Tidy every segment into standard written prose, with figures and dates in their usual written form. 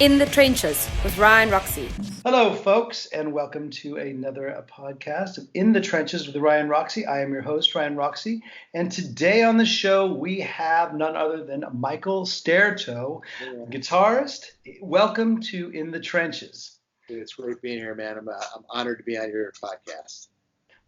In the Trenches with Ryan Roxie. Hello, folks, and welcome to another podcast of In the Trenches with Ryan Roxie. I am your host, Ryan Roxie, and today on the show we have none other than Michael Staertow, guitarist. Welcome to In the Trenches. It's great being here, man. I'm honored to be on your podcast.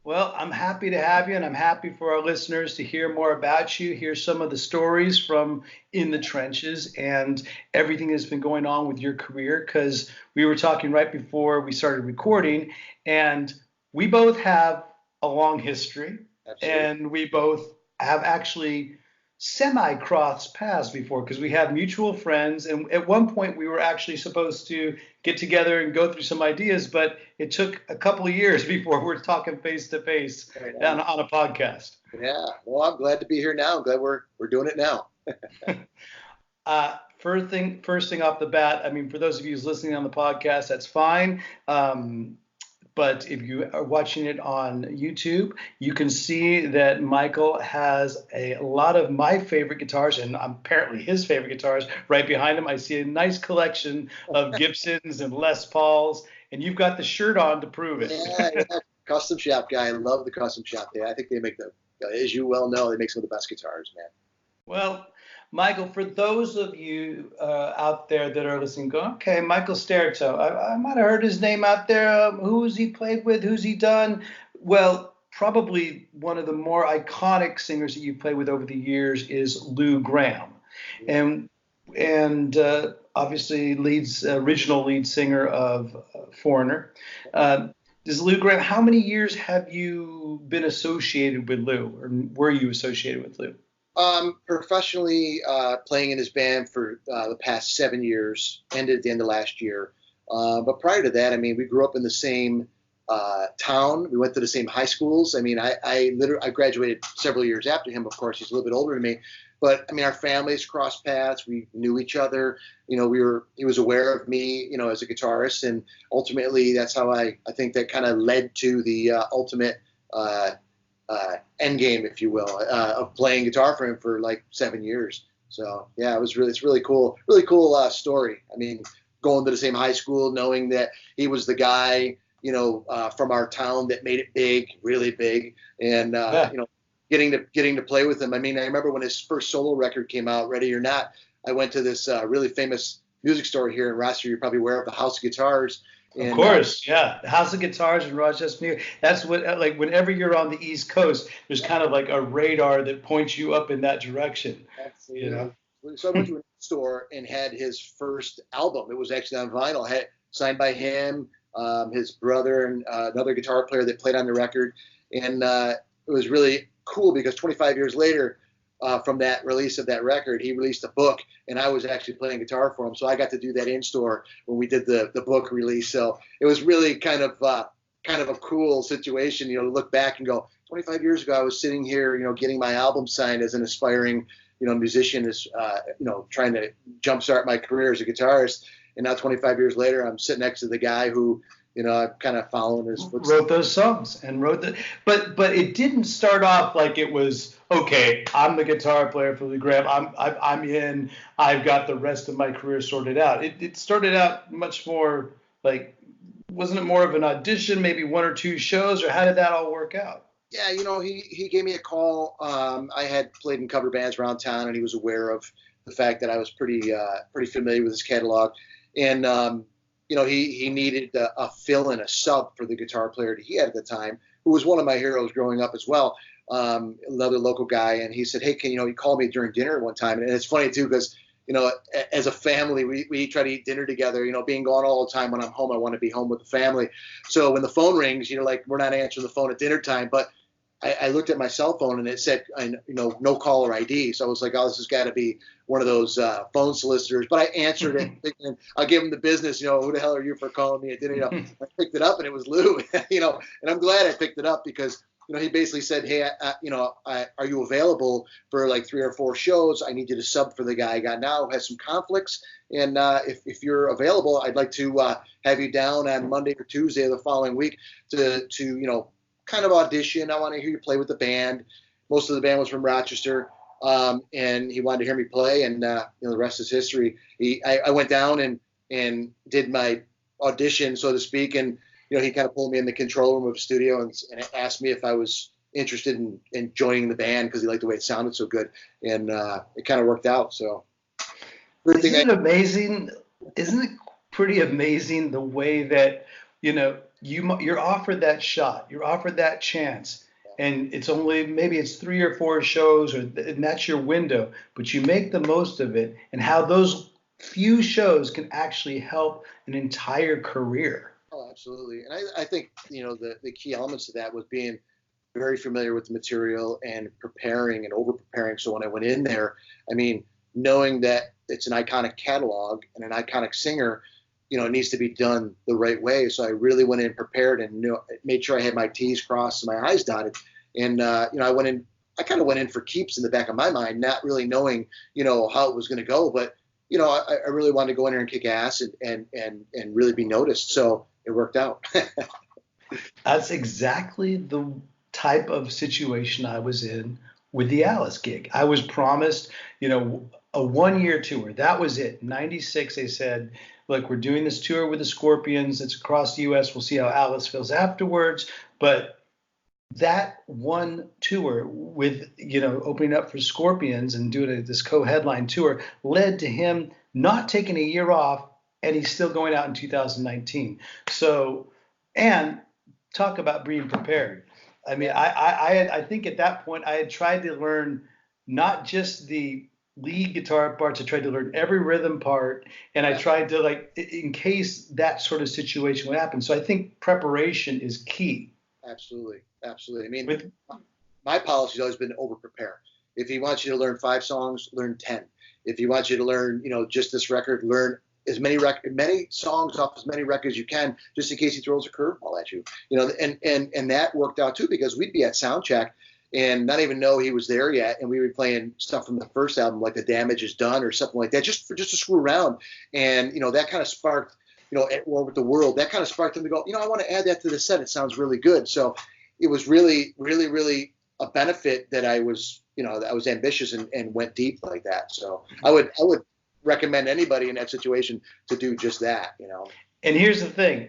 Well, I'm happy to have you, and I'm happy for our listeners to hear more about you, hear some of the stories from In the Trenches and everything that's been going on with your career, because we were talking right before we started recording, and we both have a long history. Absolutely. And we both have actually semi-crossed paths before, because we have mutual friends, and at one point we were actually supposed to get together and go through some ideas, but it took a couple of years before we're talking face to face on a podcast. Yeah, well, I'm glad to be here now. I'm glad we're doing it now. First thing off the bat, I mean, for those of you who's listening on the podcast, that's fine. But if you are watching it on YouTube, you can see that Michael has a lot of my favorite guitars, and apparently his favorite guitars right behind him. I see a nice collection of Gibsons and Les Pauls, and you've got the shirt on to prove it. Yeah. Custom shop guy. I love the custom shop. I think they make as you well know, they make some of the best guitars, man. Well, Michael, for those of you out there that are listening, go, okay, Michael Staertow, I might have heard his name out there. Who's he played with? Who's he done? Well, probably one of the more iconic singers that you've played with over the years is Lou Gramm. And obviously original lead singer of Foreigner. Does Lou Gramm, how many years have you been associated with Lou, or were you associated with Lou? Professionally playing in his band for the past 7 years, ended at the end of last year. But prior to that, I mean, we grew up in the same town. We went to the same high schools. I mean, I graduated several years after him. Of course, he's a little bit older than me. But I mean, our families crossed paths. We knew each other. You know, he was aware of me, you know, as a guitarist, and ultimately, that's how I think that kind of led to the ultimate end game, if you will, of playing guitar for him for like 7 years. So yeah, it's really cool story. I mean, going to the same high school, knowing that he was the guy, you know, from our town that made it big, really big, and you know, getting to play with him. I mean, I remember when his first solo record came out, Ready or Not, I went to this really famous music store here in Rochester. You're probably aware of, the House of Guitars. Of course, yeah. House of Guitars in Rochester, New York. That's what, like, whenever you're on the East Coast, there's kind of like a radar that points you up in that direction. Absolutely. You know? So I went to a store and had his first album. It was actually on vinyl, signed by him, his brother, and another guitar player that played on the record. And it was really cool because 25 years later, from that release of that record, he released a book, and I was actually playing guitar for him. So I got to do that in store when we did the book release. So it was really kind of a cool situation, you know, to look back and go, 25 years ago, I was sitting here, you know, getting my album signed as an aspiring, you know, musician, as you know, trying to jumpstart my career as a guitarist. And now 25 years later, I'm sitting next to the guy who, you know, I'm kind of following his footsteps. Wrote those songs and but it didn't start off like it was, okay, I'm the guitar player for Lou Gramm. I'm in. I've got the rest of my career sorted out. It started out much more like, wasn't it more of an audition, maybe one or two shows, or how did that all work out? Yeah, you know, he gave me a call. I had played in cover bands around town, and he was aware of the fact that I was pretty familiar with his catalog, and you know, he needed a fill-in, a sub for the guitar player that he had at the time, who was one of my heroes growing up as well, another local guy. And he said, hey, he called me during dinner one time. And it's funny, too, because, you know, as a family, we try to eat dinner together. You know, being gone all the time when I'm home, I want to be home with the family. So when the phone rings, you know, like, we're not answering the phone at dinner time. But I looked at my cell phone and it said, you know, no caller ID. So I was like, oh, this has got to be one of those phone solicitors. But I answered it, thinking, I'll give him the business. You know, who the hell are you for calling me at dinner? You know, I picked it up and it was Lou. You know, and I'm glad I picked it up because, you know, he basically said, hey, you know, are you available for like 3 or 4 shows? I need you to sub for the guy I got now who has some conflicts. And if you're available, I'd like to have you down on Monday or Tuesday of the following week to you know, kind of audition. I want to hear you play with the band. Most of the band was from Rochester, and he wanted to hear me play, and you know, the rest is history. I went down and and did my audition, so to speak. And, he kind of pulled me in the control room of the studio and asked me if I was interested in joining the band because he liked the way it sounded so good. And it kind of worked out. So isn't it amazing? Isn't it pretty amazing the way that, you're offered that shot, you're offered that chance, and maybe it's 3 or 4 shows, and that's your window, but you make the most of it, and how those few shows can actually help an entire career. Oh, absolutely. And I think, the key elements of that was being very familiar with the material and preparing and over preparing. So when I went in there, knowing that it's an iconic catalog and an iconic singer, it needs to be done the right way. So I really went in prepared and made sure I had my T's crossed and my I's dotted. And, I kind of went in for keeps in the back of my mind, not really knowing, how it was going to go. But, I really wanted to go in there and kick ass and really be noticed. So it worked out. That's exactly the type of situation I was in with the Alice gig. I was promised, a 1-year tour. That was it. 96, they said, look, we're doing this tour with the Scorpions. It's across the U.S. We'll see how Alice feels afterwards. But that one tour with, opening up for Scorpions and doing this co-headline tour led to him not taking a year off, and he's still going out in 2019. So, and talk about being prepared. I think at that point I had tried to learn not just the lead guitar parts. I tried to learn every rhythm part, and I tried to, in case that sort of situation would happen. So I think preparation is key. Absolutely. My policy has always been to over prepare. If he wants you to learn 5 songs, learn 10. If he wants you to learn, just this record, learn as many songs off as many records as you can, just in case he throws a curveball at you. And that worked out too, because we'd be at sound check and not even know he was there yet, and we were playing stuff from the first album, like The Damage Is Done or something like that, just to screw around. And that kind of sparked, At War with the World, that kind of sparked him to go, I want to add that to the set. It sounds really good. So it was really, really, really a benefit that I was, that I was ambitious and went deep like that. So I would recommend anybody in that situation to do just that. And here's the thing.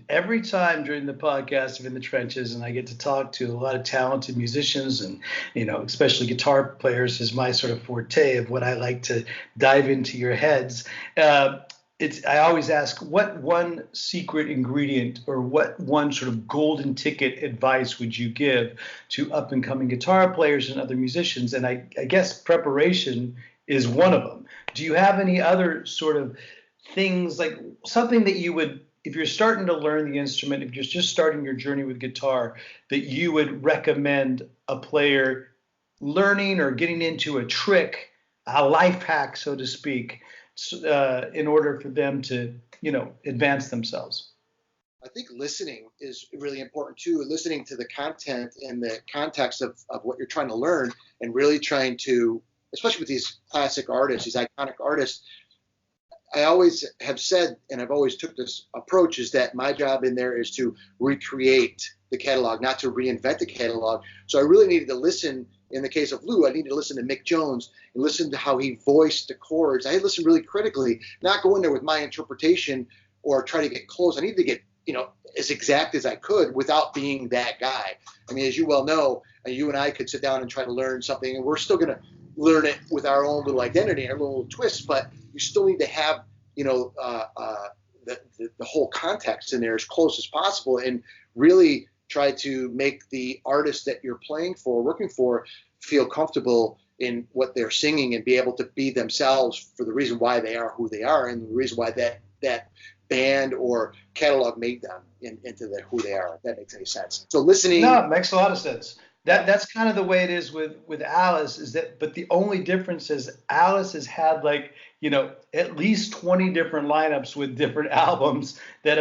Every time during the podcast of In the Trenches, and I get to talk to a lot of talented musicians and, especially guitar players is my sort of forte of what I like to dive into your heads. I always ask, what one secret ingredient or what one sort of golden ticket advice would you give to up and coming guitar players and other musicians? And I guess preparation is one of them. Do you have any other sort of things, like something that you would, if you're starting to learn the instrument, if you're just starting your journey with guitar, that you would recommend a player learning or getting into a trick, a life hack, so to speak, in order for them to, advance themselves? I think listening is really important too. Listening to the content and the context of what you're trying to learn, and really trying to, especially with these classic artists, these iconic artists, I always have said, and I've always took this approach, is that my job in there is to recreate the catalog, not to reinvent the catalog. So I really needed to listen. In the case of Lou, I needed to listen to Mick Jones and listen to how he voiced the chords. I had to listen really critically, not go in there with my interpretation or try to get close. I needed to get, as exact as I could without being that guy. As you well know, you and I could sit down and try to learn something, and we're still going to learn it with our own little identity, our little twist, but you still need to have, the whole context in there as close as possible, and really try to make the artist that you're playing for, working for, feel comfortable in what they're singing and be able to be themselves for the reason why they are who they are, and the reason why that band or catalog made them into who they are, if that makes any sense. So listening. No, it makes a lot of sense. That's kind of the way it is with Alice, is that, but the only difference is Alice has had at least 20 different lineups with different albums that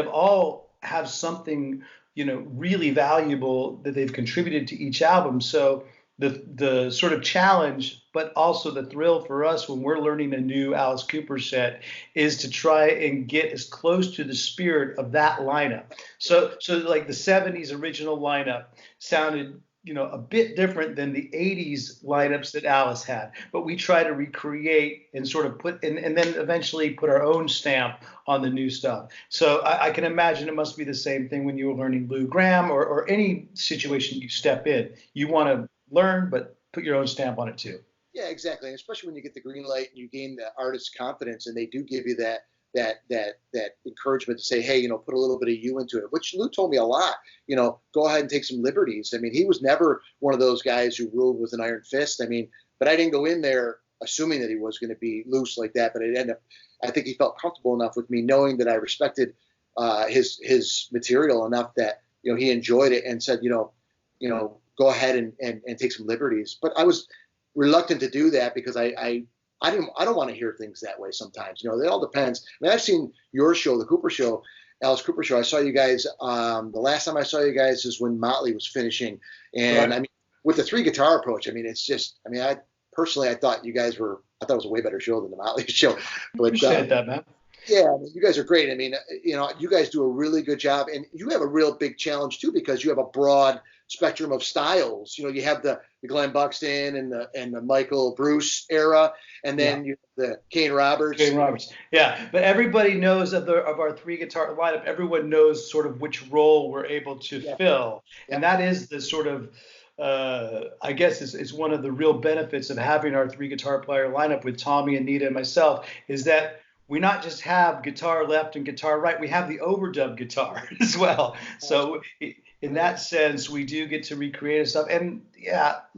have something, really valuable that they've contributed to each album. So the sort of challenge, but also the thrill for us when we're learning a new Alice Cooper set, is to try and get as close to the spirit of that lineup. So like the 70s original lineup sounded a bit different than the 80s lineups that Alice had, but we try to recreate and sort of put and then eventually put our own stamp on the new stuff. So I can imagine it must be the same thing when you were learning Lou Gramm or any situation you step in. You want to learn, but put your own stamp on it too. Yeah, exactly. And especially when you get the green light and you gain the artist's confidence, and they do give you that encouragement to say, hey, put a little bit of you into it, which Lou told me a lot. Go ahead and take some liberties. I mean, he was never one of those guys who ruled with an iron fist. I mean, but I didn't go in there assuming that he was going to be loose like that. But I think he felt comfortable enough with me, knowing that I respected his material enough that he enjoyed it and said, go ahead and take some liberties. But I was reluctant to do that because I don't want to hear things that way sometimes. It all depends. I mean, I've seen your show, the Cooper Show, Alice Cooper Show. I saw you guys. The last time I saw you guys is when Motley was finishing, and right. I mean, with the 3-guitar approach, I mean, it's just. I mean, I thought you guys were. I thought it was a way better show than the Motley show. But appreciate that, man. Yeah, I mean, you guys are great. I mean, you guys do a really good job, and you have a real big challenge too because you have a broad spectrum of styles. You have the Glenn Buxton and the Michael Bruce era, and then you have the Kane Roberts. Yeah. But everybody knows of our 3-guitar lineup. Everyone knows sort of which role we're able to fill, and that is the sort of. I guess it's one of the real benefits of having our 3-guitar player lineup with Tommy, Anita, and myself is that we not just have guitar left and guitar right, we have the overdub guitar as well. So in that sense, we do get to recreate stuff. And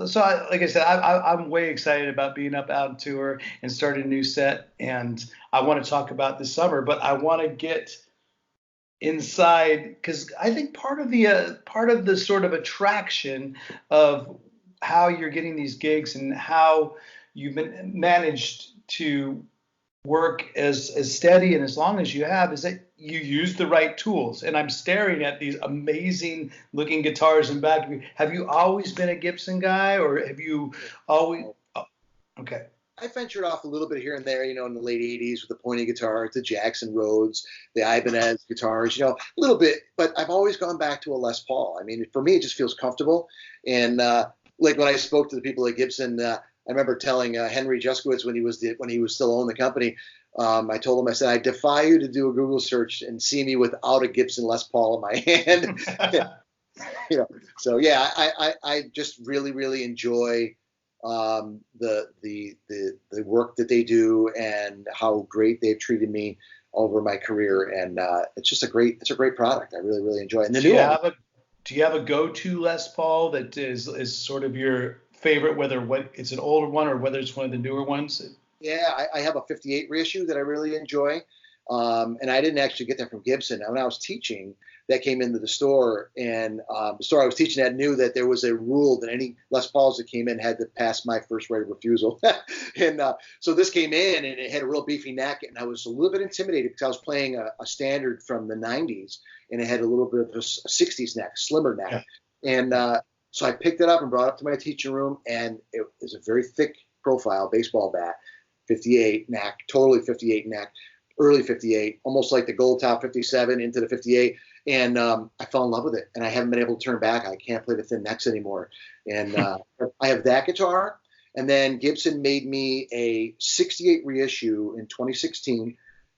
so like I said, I'm way excited about being out on tour and starting a new set. And I want to talk about this summer, but I want to get inside because I think part of the sort of attraction of how you're getting these gigs and how you've been managed to work as steady and as long as you have is that you use the right tools. And I'm staring at these amazing looking guitars in back of you. Have you always been a Gibson guy, or have you always? Oh, okay. I ventured off a little bit here and there, in the late 80s with the pointy guitar, the Jackson Rhodes, the Ibanez guitars, a little bit. But I've always gone back to a Les Paul. I mean, for me, it just feels comfortable. And like when I spoke to the people at Gibson, I remember telling Henry Juskowitz when he was still owning the company, I told him, I said, I defy you to do a Google search and see me without a Gibson Les Paul in my hand. So yeah, I just really, really enjoy the work that they do and how great they've treated me over my career. And it's a great product. I really, really enjoy it. And do you have a go-to Les Paul that is sort of your favorite, whether it's an older one or whether it's one of the newer ones? Yeah, I have a 58 reissue that I really enjoy. And I didn't actually get that from Gibson. When I was teaching, that came into the store, and the store I was teaching at knew that there was a rule that any Les Pauls that came in had to pass my first right of refusal. And so this came in, and it had a real beefy neck, and I was a little bit intimidated because I was playing a standard from the 90s, and it had a little bit of a 60s neck, slimmer neck. Yeah. And so I picked it up and brought it up to my teaching room, and it was a very thick profile baseball bat, 58 neck, totally 58 neck, early 58, almost like the gold top 57 into the 58. And I fell in love with it, and I haven't been able to turn back. I can't play the thin necks anymore. And I have that guitar. And then Gibson made me a 68 reissue in 2016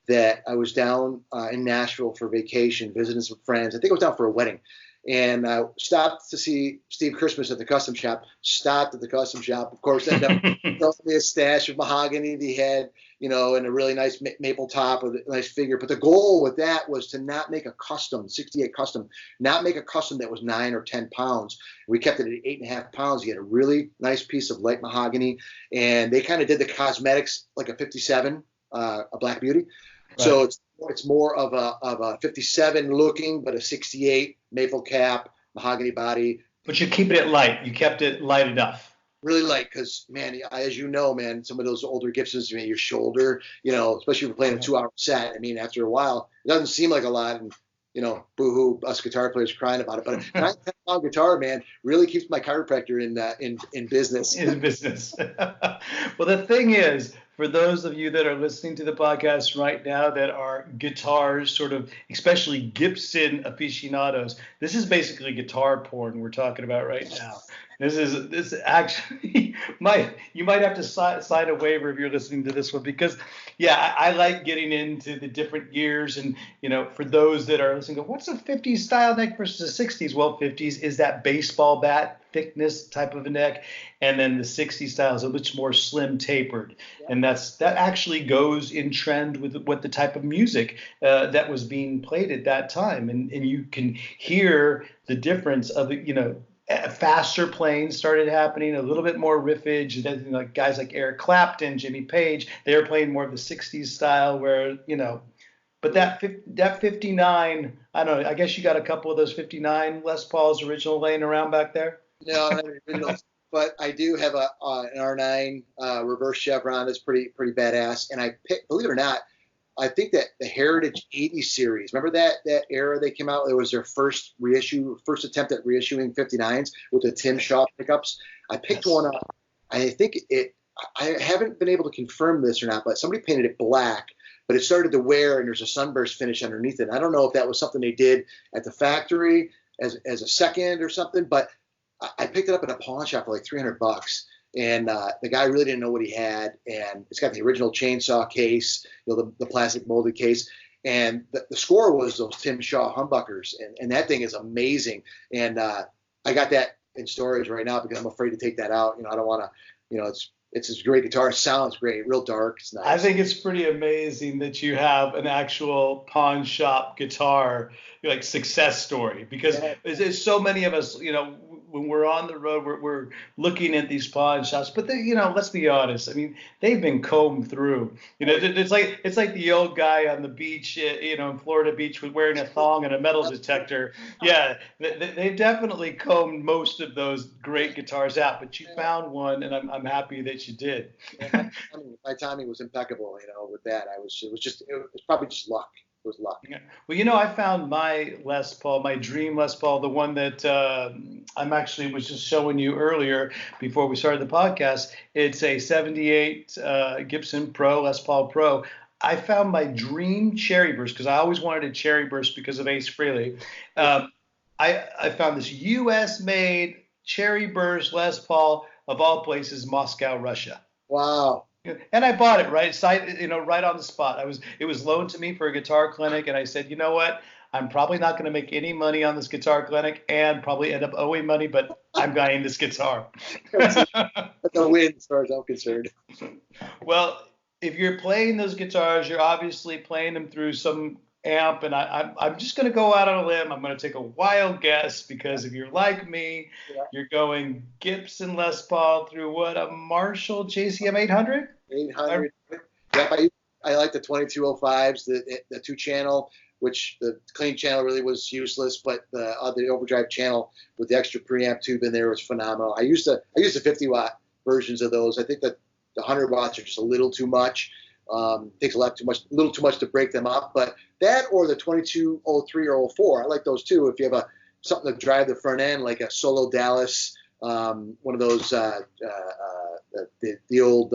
that I was down in Nashville for vacation, visiting some friends. I think I was down for a wedding. And I stopped to see Steve Christmas at the custom shop. Stopped at the custom shop. Of course, ended up throwing me a stash of mahogany that he had, and a really nice maple top with a nice figure. But the goal with that was to not make a custom, 68 custom, not make a custom that was 9 or 10 pounds. We kept it at 8.5 pounds. He had a really nice piece of light mahogany. And they kind of did the cosmetics like a 57, a Black Beauty. Right. So it's more of a 57 looking, but a 68 maple cap, mahogany body. But you're keeping it light. You kept it light enough. Really light because, man, as you know, man, some of those older Gibsons, your shoulder, especially if you're playing a 2-hour set. I mean, after a while, it doesn't seem like a lot. And, boo-hoo, us guitar players crying about it. But a 9-pound guitar, man, really keeps my chiropractor in business. In business. Well, the thing is, for those of you that are listening to the podcast right now that are guitars, sort of, especially Gibson aficionados, this is basically guitar porn we're talking about right now. This actually you might have to sign a waiver if you're listening to this one, because I like getting into the different years, and for those that are listening, what's a 50s style neck versus a 60s? Well, 50s is that baseball bat thickness type of a neck, and then the 60s style is a much more slim tapered, and that actually goes in trend with what the type of music that was being played at that time, and you can hear the difference of faster playing started happening, a little bit more riffage, and then like guys like Eric Clapton, Jimmy Page, they were playing more of the 60s style where, but that 59, I don't know, I guess you got a couple of those 59 Les Pauls original laying around back there? No, not original, but I do have an R9 reverse chevron that's pretty badass, and I picked, believe it or not, I think that the Heritage 80 series, remember that era they came out? It was their first attempt at reissuing 59s with the Tim Shaw pickups. I picked one up. I think I haven't been able to confirm this or not, but somebody painted it black, but it started to wear and there's a sunburst finish underneath it. I don't know if that was something they did at the factory as a second or something, but I picked it up at a pawn shop for like $300. And the guy really didn't know what he had, and it's got the original chainsaw case, the plastic molded case, and the score was those Tim Shaw humbuckers, and that thing is amazing. And I got that in storage right now because I'm afraid to take that out. I don't want to, it's a great guitar. It sounds great, real dark. It's nice. I think it's pretty amazing that you have an actual pawn shop guitar, like success story, because there's so many of us, when we're on the road, we're looking at these pawn shops, but let's be honest. I mean, they've been combed through. It's like the old guy on the beach, in Florida Beach, with wearing a thong and a metal detector. Yeah, they've definitely combed most of those great guitars out. But you found one, and I'm happy that you did. My timing was impeccable. With that, it was probably just luck. It was luck. Yeah. Well, I found my Les Paul, my dream Les Paul, the one that I'm actually was just showing you earlier before we started the podcast. It's a 78 Gibson Pro, Les Paul Pro. I found my dream cherry burst because I always wanted a cherry burst because of Ace Frehley. I found this U.S. made cherry burst Les Paul, of all places, Moscow, Russia. Wow. And I bought it right on the spot. It was loaned to me for a guitar clinic, and I said, you know what? I'm probably not going to make any money on this guitar clinic, and probably end up owing money, but I'm buying this guitar. That's a win as far as I'm concerned. Well, if you're playing those guitars, you're obviously playing them through some amp, and I'm just going to go out on a limb. I'm going to take a wild guess, because if you're like me, you're going Gibson Les Paul through what, a Marshall JCM 800? 800. Yep, I like the 2205s, the two channel, which the clean channel really was useless, but the overdrive channel with the extra preamp tube in there was phenomenal. I used the 50 watt versions of those. I think that the 100 watts are just a little too much. Takes a little too much to break them up, but that or the 2203 or 04, I like those too. If you have something to drive the front end, like a Solo Dallas, one of those the old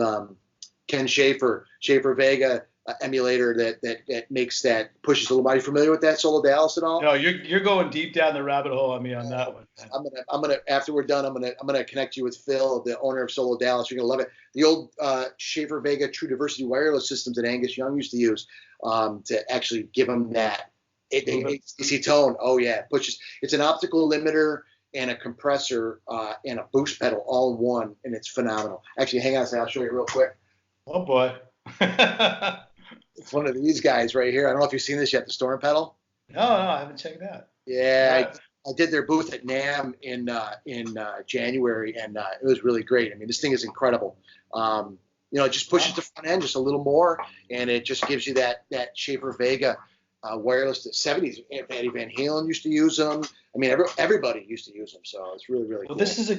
Ken Schaefer Vega emulator that makes that pushes a little. Are you familiar with that Solo Dallas at all? No, you're going deep down the rabbit hole on me on that one. I'm gonna after we're done, I'm gonna connect you with Phil, the owner of Solo Dallas. You're gonna love it. The old Schaefer Vega True Diversity wireless systems that Angus Young used to use to actually give him that AC tone. Oh yeah, pushes. It's an optical limiter and a compressor and a boost pedal all in one, and it's phenomenal. Actually, hang on a second, I'll show you real quick. Oh boy. It's one of these guys right here. I don't know if you've seen this yet, the Storm pedal. No, I haven't checked that. Yeah, I did their booth at NAMM in January, and it was really great. I mean, this thing is incredible. It just pushes the front end just a little more, and it just gives you that Schaefer Vega wireless. The 70s, Eddie Van Halen used to use them. I mean, everybody used to use them. So it's really, really Well, cool. this is a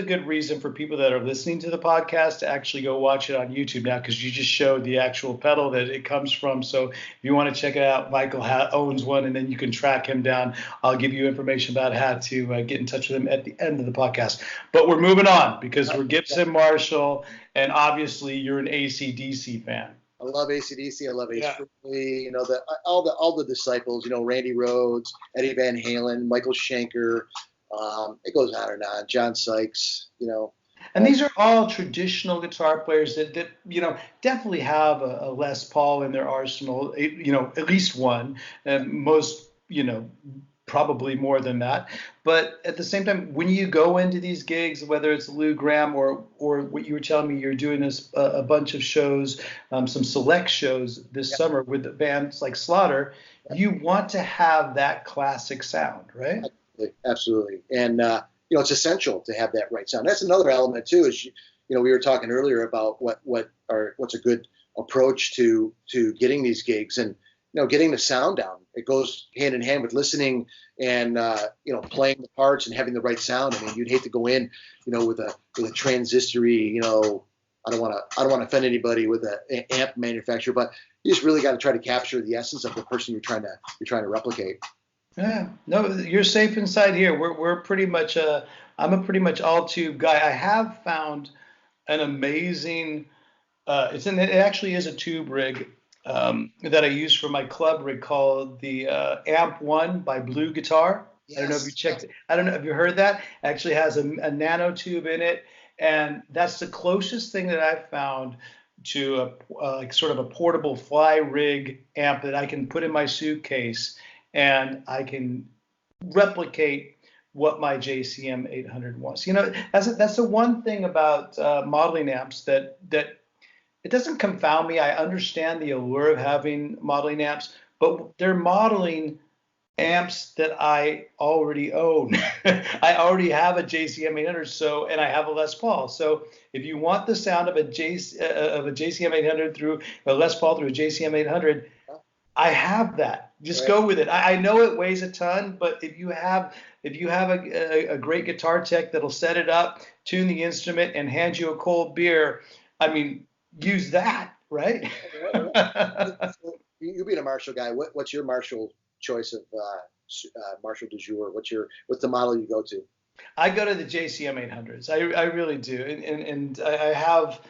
good reason for people that are listening to the podcast to actually go watch it on YouTube now, because you just showed the actual pedal that it comes from. So if you want to check it out, Michael owns one, and then you can track him down. I'll give you information about how to get in touch with him at the end of the podcast. But we're moving on because we're Gibson Marshall, and obviously you're an AC/DC fan. I love AC/DC. I love Ace Frehley. You know, all the disciples. You know, Randy Rhoads, Eddie Van Halen, Michael Schenker. It goes on and on. John Sykes. You know. And these are all traditional guitar players that you know definitely have a Les Paul in their arsenal. You know, at least one, and most probably more than that. But at the same time, when you go into these gigs, whether it's Lou Gramm or what you were telling me, you're doing this a bunch of shows, some select shows this summer with bands like Slaughter, you want to have that classic sound, right? Absolutely. And it's essential to have that right sound. That's another element too. Is we were talking earlier about what's a good approach to getting these gigs, and getting the sound down. It goes hand in hand with listening and playing the parts and having the right sound. I mean, you'd hate to go in, with a transistory. I don't want to offend anybody with an amp manufacturer, but you just really got to try to capture the essence of the person you're trying to replicate. Yeah, no, you're safe inside here. We're pretty much I'm a pretty much all tube guy. I have found an amazing. It actually is a tube rig. That I use for my club rig called the Amp One by Blue Guitar. Yes. I don't know if you checked it. I don't know if you heard that. It actually has a nano tube in it, and that's the closest thing that I've found to like sort of a portable fly rig amp that I can put in my suitcase, and I can replicate what my JCM 800 was. That's the one thing about modeling amps that it doesn't confound me. I understand the allure of having modeling amps, but they're modeling amps that I already own. I already have a JCM 800, and I have a Les Paul. So if you want the sound of a JCM 800 through a Les Paul through a JCM 800, I have that. Just go with it. I know it weighs a ton, but if you have a great guitar tech that'll set it up, tune the instrument, and hand you a cold beer, I mean, use that, right? You being a Marshall guy, what's your Marshall choice of Marshall du jour? What's the model you go to? I go to the JCM 800s. I really do, and I have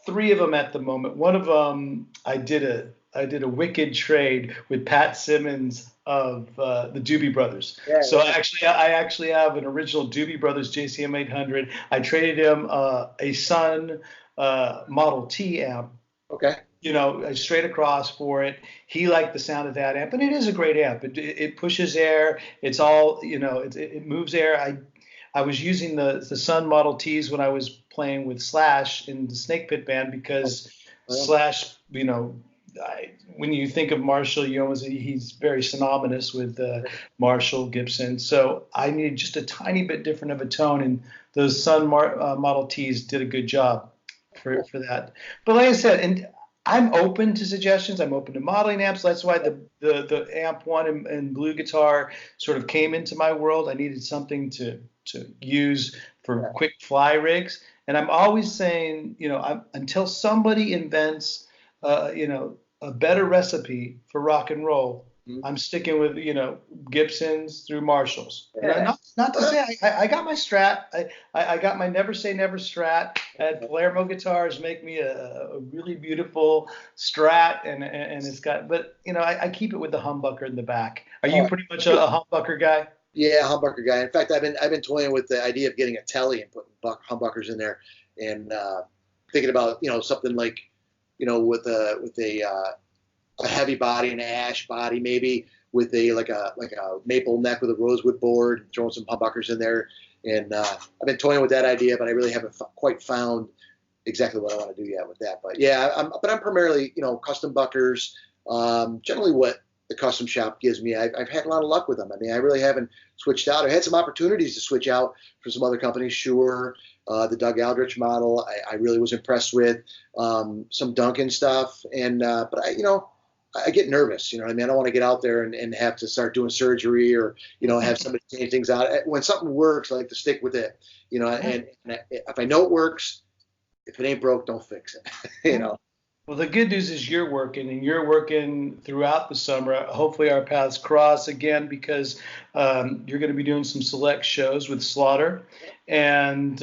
3 of them at the moment. One of them I did a wicked trade with Pat Simmons of the Doobie Brothers. Yeah, so I actually have an original Doobie Brothers JCM 800. I traded him a Sun Model T amp. Okay. Straight across for it. He liked the sound of that amp, and it is a great amp. It pushes air. It's all, it moves air. I was using the Sun Model Ts when I was playing with Slash in the Snake Pit band because Slash, when you think of Marshall, he's very synonymous with Marshall, Gibson. So I needed just a tiny bit different of a tone, and those Sun Model Ts did a good job for that. But like I said, and I'm open to suggestions. I'm open to modeling amps. That's why the Amp One and Blue Guitar sort of came into my world. I needed something to use for quick fly rigs, and I'm always saying, until somebody invents, a better recipe for rock and roll, I'm sticking with, Gibsons through Marshalls. Yeah. Not to say I got my Strat. I got my Never Say Never Strat. I had Palermo Guitars make me a really beautiful Strat, and it's got, but I keep it with the humbucker in the back. Are you pretty much a humbucker guy? Yeah, humbucker guy. In fact, I've been toying with the idea of getting a telly and putting humbuckers in there, and thinking about something like with a heavy body, an ash body, maybe with like a maple neck with a rosewood board, throwing some humbuckers in there. And I've been toying with that idea, but I really haven't quite found exactly what I want to do yet with that. But yeah, I'm primarily custom buckers. Generally, what the custom shop gives me, I've had a lot of luck with them. I mean, I really haven't switched out. I had some opportunities to switch out for some other companies. Sure. The Doug Aldrich model, I really was impressed with. Some Duncan stuff, and but I get nervous. You know what I mean? I don't want to get out there and have to start doing surgery or, have somebody change things out. When something works, I like to stick with it, and if I know it works, if it ain't broke, don't fix it, Well, the good news is you're working, and you're working throughout the summer. Hopefully, our paths cross again, because you're going to be doing some select shows with Slaughter. And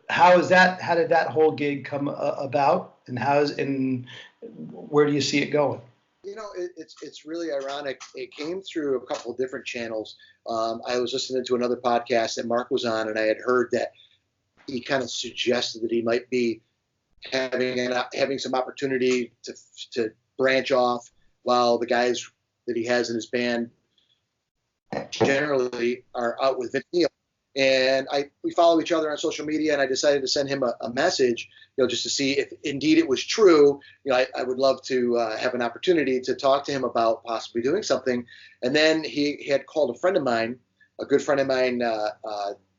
how did that whole gig come about, and where do you see it going? It's really ironic. It came through a couple of different channels. I was listening to another podcast that Mark was on, and I had heard that he kind of suggested that he might be having some opportunity to branch off, while the guys that he has in his band generally are out with Vince Neil. And we follow each other on social media, and I decided to send him a message, just to see if indeed it was true. I would love to have an opportunity to talk to him about possibly doing something. And then he had called a friend of mine, a good friend of mine,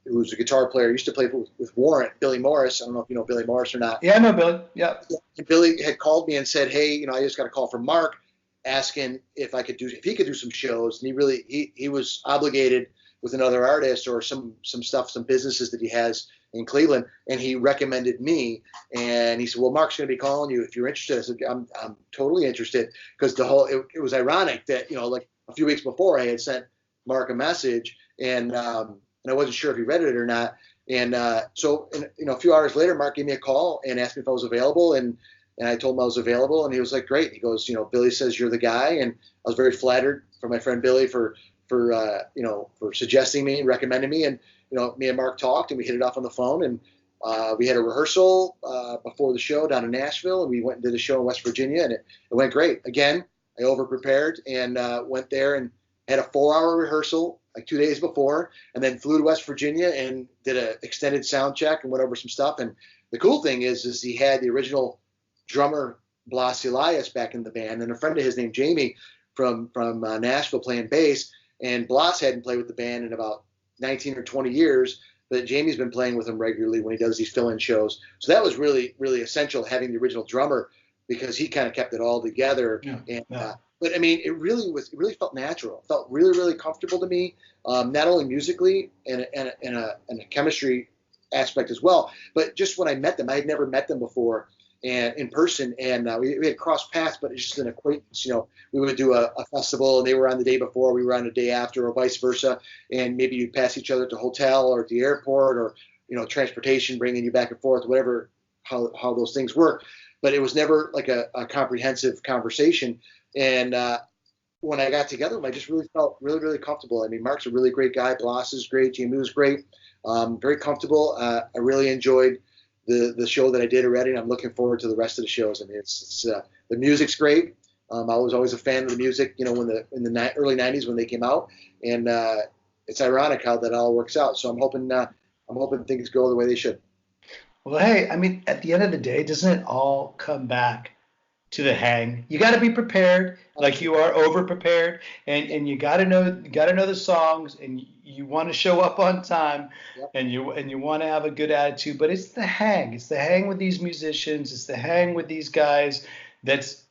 who's a guitar player, used to play with Warrant, Billy Morris. I don't know if you know Billy Morris or not. Yeah, I know Billy. Yeah. And Billy had called me and said, hey, I just got a call from Mark asking if he could do some shows. And he was obligated with another artist or some stuff, some businesses that he has in Cleveland. And he recommended me. And he said, well, Mark's going to be calling you if you're interested. I said, I'm totally interested, because it was ironic that, like a few weeks before I had sent Mark a message, and I wasn't sure if he read it or not. And so a few hours later, Mark gave me a call and asked me if I was available. And I told him I was available, and he was like, great. He goes, Billy says you're the guy. And I was very flattered for my friend Billy for suggesting me and recommending me. And, me and Mark talked, and we hit it off on the phone, and we had a rehearsal before the show down in Nashville, and we went and did a show in West Virginia, and it went great. Again, I over-prepared and went there and had a 4-hour rehearsal like 2 days before, and then flew to West Virginia and did an extended sound check and went over some stuff. And the cool thing is he had the original drummer Blas Elias back in the band, and a friend of his named Jamie from Nashville playing bass. And Blas hadn't played with the band in about 19 or 20 years, but Jamie's been playing with him regularly when he does these fill-in shows. So that was really, really essential, having the original drummer, because he kind of kept it all together. But I mean, it really felt natural. It felt really, really comfortable to me, not only musically and a chemistry aspect as well, but just when I met them, I had never met them before and in person, and we had crossed paths, but it's just an acquaintance. We would do a festival, and they were on the day before, we were on the day after, or vice versa, and maybe you'd pass each other at the hotel or at the airport, or transportation bringing you back and forth, whatever, how those things work. But it was never like a comprehensive conversation. And when I got together with him, I just really felt really, really comfortable. I mean, Mark's a really great guy. Blas is great. Jamie was great. Very comfortable. I really enjoyed the show that I did already, and I'm looking forward to the rest of the shows. I mean, it's the music's great. I was always a fan of the music, in the early 90s when they came out, and it's ironic how that all works out. So I'm hoping things go the way they should. Well, hey, I mean, at the end of the day, doesn't it all come back to the hang? You got to be prepared, like you are over prepared, and you got to know the songs, and you want to show up on time. Yep. and you want to have a good attitude. But it's the hang. It's the hang with these musicians. It's the hang with these guys that's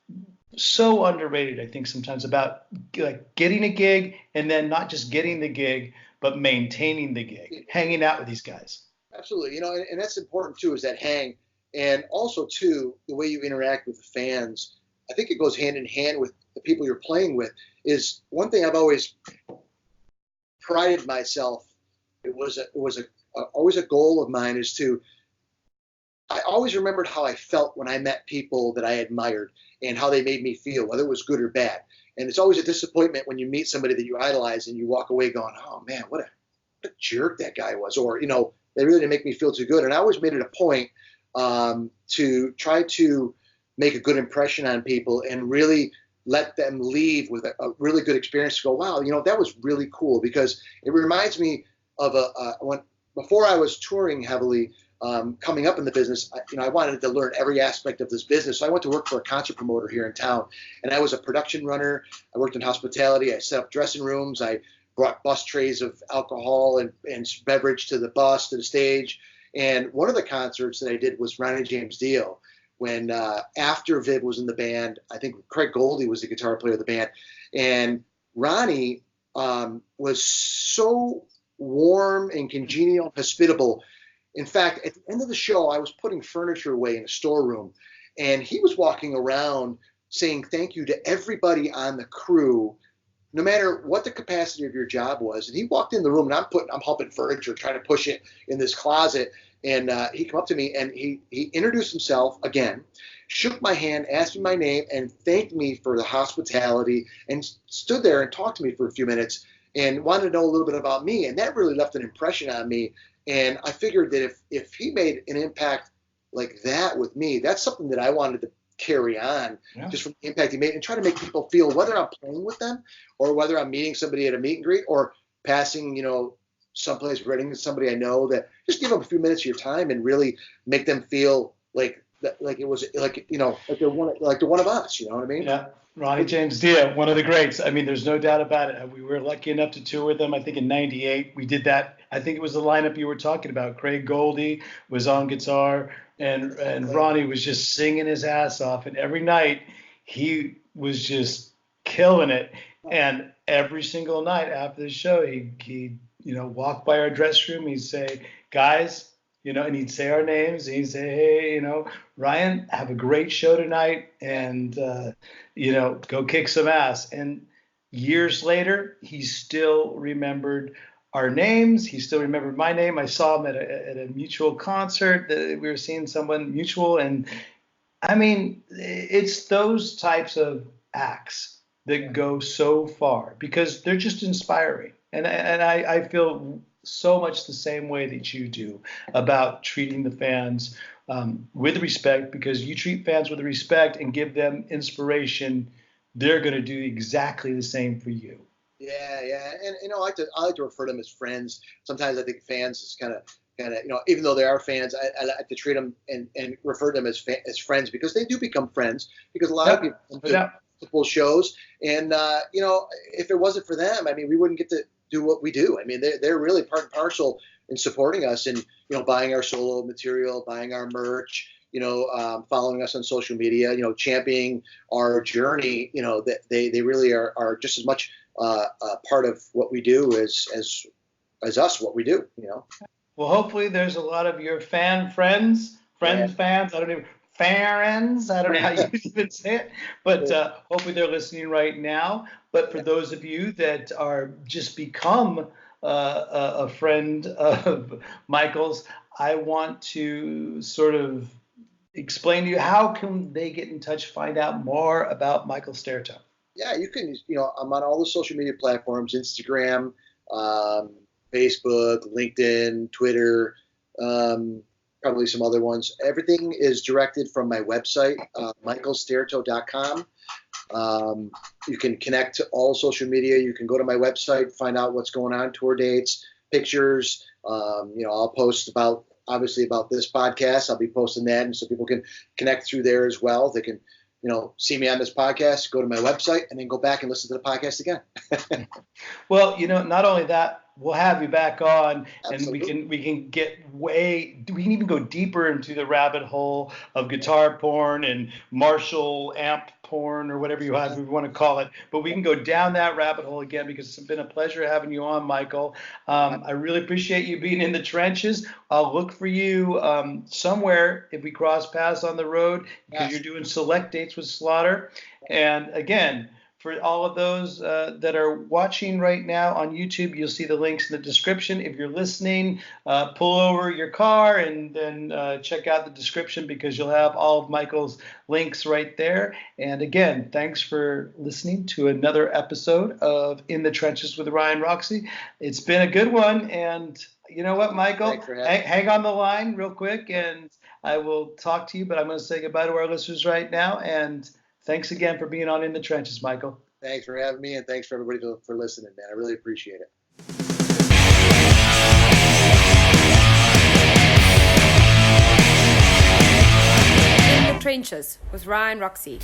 so underrated, I think, sometimes, about like getting a gig, and then not just getting the gig, but maintaining the gig, hanging out with these guys. Absolutely. And that's important too, is that hang. And also too, the way you interact with the fans. I think it goes hand in hand with the people you're playing with. Is one thing I've always prided myself. It was always a goal of mine, is to, I always remembered how I felt when I met people that I admired and how they made me feel, whether it was good or bad. And it's always a disappointment when you meet somebody that you idolize and you walk away going, oh man, what a jerk that guy was. Or, they really didn't make me feel too good. And I always made it a point to try to make a good impression on people and really let them leave with a really good experience, to go, wow, that was really cool. Because it reminds me of before I was touring heavily, coming up in the business, I wanted to learn every aspect of this business. So I went to work for a concert promoter here in town, and I was a production runner. I worked in hospitality. I set up dressing rooms. I brought bus trays of alcohol and beverage to the bus, to the stage. And one of the concerts that I did was Ronnie James Dio, when after Viv was in the band. I think Craig Goldie was the guitar player of the band, and Ronnie was so warm and congenial and hospitable. In fact, at the end of the show, I was putting furniture away in a storeroom, and he was walking around saying thank you to everybody on the crew, no matter what the capacity of your job was. And he walked in the room, and I'm humping furniture, trying to push it in this closet. And he came up to me, and he introduced himself again, shook my hand, asked me my name, and thanked me for the hospitality, and stood there and talked to me for a few minutes and wanted to know a little bit about me. And that really left an impression on me. And I figured that if he made an impact like that with me, that's something that I wanted to carry on, just from the impact he made, and try to make people feel, whether I'm playing with them or whether I'm meeting somebody at a meet and greet or passing, someplace, running into somebody I know, that just give them a few minutes of your time and really make them feel like it was like they're one of us. You know what I mean? Yeah. Ronnie James Dio, one of the greats. I mean, there's no doubt about it. We were lucky enough to tour with them. I think in '98 we did that. I think it was the lineup you were talking about. Craig Goldie was on guitar, and Ronnie was just singing his ass off. And every night he was just killing it. And every single night after the show, he walk by our dress room. He'd say, guys, and he'd say our names. And he'd say, hey, Ryan, have a great show tonight, and go kick some ass. And years later, he still remembered our names. He still remembered my name. I saw him at a mutual concert that we were seeing someone mutual. And I mean, it's those types of acts that go so far because they're just inspiring. And I feel so much the same way that you do about treating the fans with respect, because you treat fans with respect and give them inspiration. They're going to do exactly the same for you. Yeah. And I like to refer to them as friends. Sometimes I think fans is kind of, even though they are fans, I like to treat them and refer to them as friends, because they do become friends, because a lot of people come to multiple shows. And, if it wasn't for them, I mean, we wouldn't get to do what we do. I mean, they're really part and parcel in supporting us and, buying our solo material, buying our merch, following us on social media, championing our journey, that they really are just as much part of what we do as us, what we do, Well, hopefully there's a lot of your fans, fans, I don't know how you even say it, but hopefully they're listening right now. But for those of you that are just become a friend of Michael's, I want to sort of explain to you, how can they get in touch, find out more about Michael Staertow? Yeah, you can, I'm on all the social media platforms, Instagram, Facebook, LinkedIn, Twitter, probably some other ones. Everything is directed from my website, michaelstaertow.com. You can connect to all social media. You can go to my website, find out what's going on, tour dates, pictures. I'll post about this podcast. I'll be posting that, and so people can connect through there as well. They can, see me on this podcast, go to my website, and then go back and listen to the podcast again. Well, not only that, we'll have you back on. Absolutely. And we can even go deeper into the rabbit hole of guitar porn and Marshall amp porn, or whatever you want to call it. But we can go down that rabbit hole again, because it's been a pleasure having you on, Michael. I really appreciate you being in the trenches. I'll look for you somewhere if we cross paths on the road, because you're doing select dates with Slaughter. And again, for all of those that are watching right now on YouTube, you'll see the links in the description. If you're listening, pull over your car and then check out the description, because you'll have all of Michael's links right there. And again, thanks for listening to another episode of In the Trenches with Ryan Roxie. It's been a good one. And you know what, Michael? Hang on the line real quick, and I will talk to you. But I'm going to say goodbye to our listeners right now. And thanks again for being on In the Trenches, Michael. Thanks for having me, and thanks for everybody for listening, man. I really appreciate it. In the Trenches with Ryan Roxie.